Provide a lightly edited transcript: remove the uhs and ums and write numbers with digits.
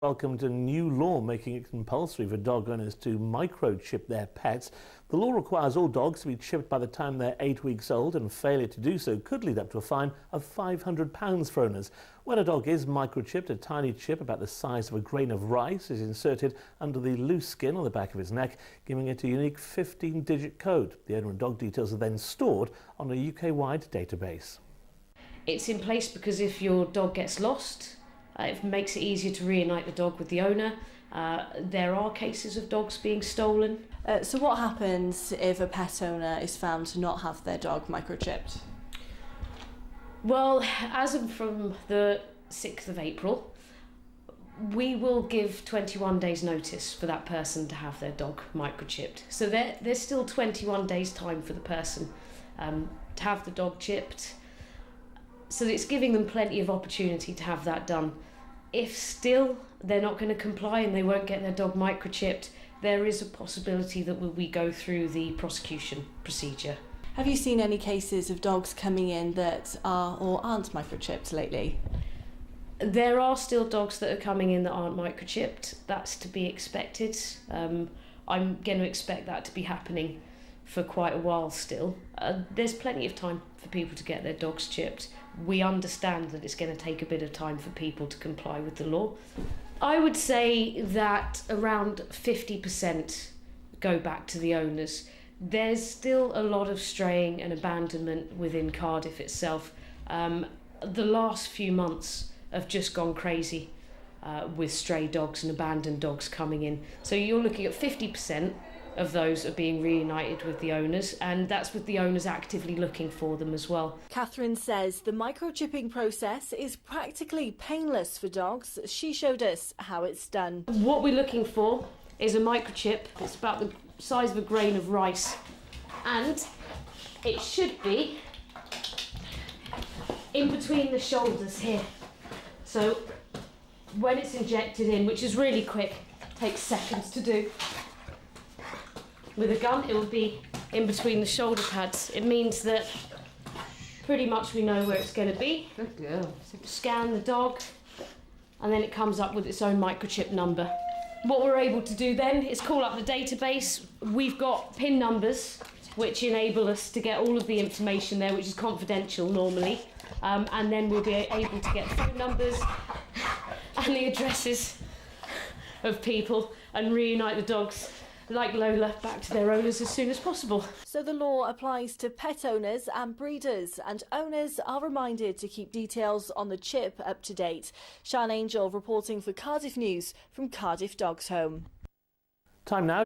Welcomed a new law making it compulsory for dog owners to microchip their pets. The law requires all dogs to be chipped by the time they're 8 weeks old, and failure to do so could lead up to a fine of £500 for owners. When a dog is microchipped, a tiny chip about the size of a grain of rice is inserted under the loose skin on the back of its neck, giving it a unique 15-digit code. The owner and dog details are then stored on a UK-wide database. It's in place because if your dog gets lost, it makes it easier to reunite the dog with the owner. There are cases of dogs being stolen. So what happens if a pet owner is found to not have their dog microchipped? Well, as of from the 6th of April, we will give 21 days notice for that person to have their dog microchipped. So there's still 21 days time for the person to have the dog chipped. So it's giving them plenty of opportunity to have that done. If still they're not going to comply and they won't get their dog microchipped, there is a possibility that we go through the prosecution procedure. Have you seen any cases of dogs coming in that are or aren't microchipped lately? There are still dogs that are coming in that aren't microchipped. That's to be expected. I'm going to expect that to be happening for quite a while still. There's plenty of time for people to get their dogs chipped. We understand that it's going to take a bit of time for people to comply with the law. I would say that around 50% go back to the owners. There's still a lot of straying and abandonment within Cardiff itself. The last few months have just gone crazy with stray dogs and abandoned dogs coming in. So you're looking at 50% of those are being reunited with the owners, and that's with the owners actively looking for them as well. Catherine says the microchipping process is practically painless for dogs. She showed us how it's done. What we're looking for is a microchip. It's about the size of a grain of rice, and it should be in between the shoulders here. So when it's injected in, which is really quick, takes seconds to do. With a gun, it will be in between the shoulder pads. It means that pretty much we know where it's going to be. Good girl. Scan the dog, and then it comes up with its own microchip number. What we're able to do then is call up the database. We've got PIN numbers, which enable us to get all of the information there, which is confidential normally. And then we'll be able to get phone numbers and the addresses of people and reunite the dogs, like Lola, back to their owners as soon as possible. So the law applies to pet owners and breeders, and owners are reminded to keep details on the chip up to date. Sian Angel reporting for Cardiff News from Cardiff Dogs Home. Time now.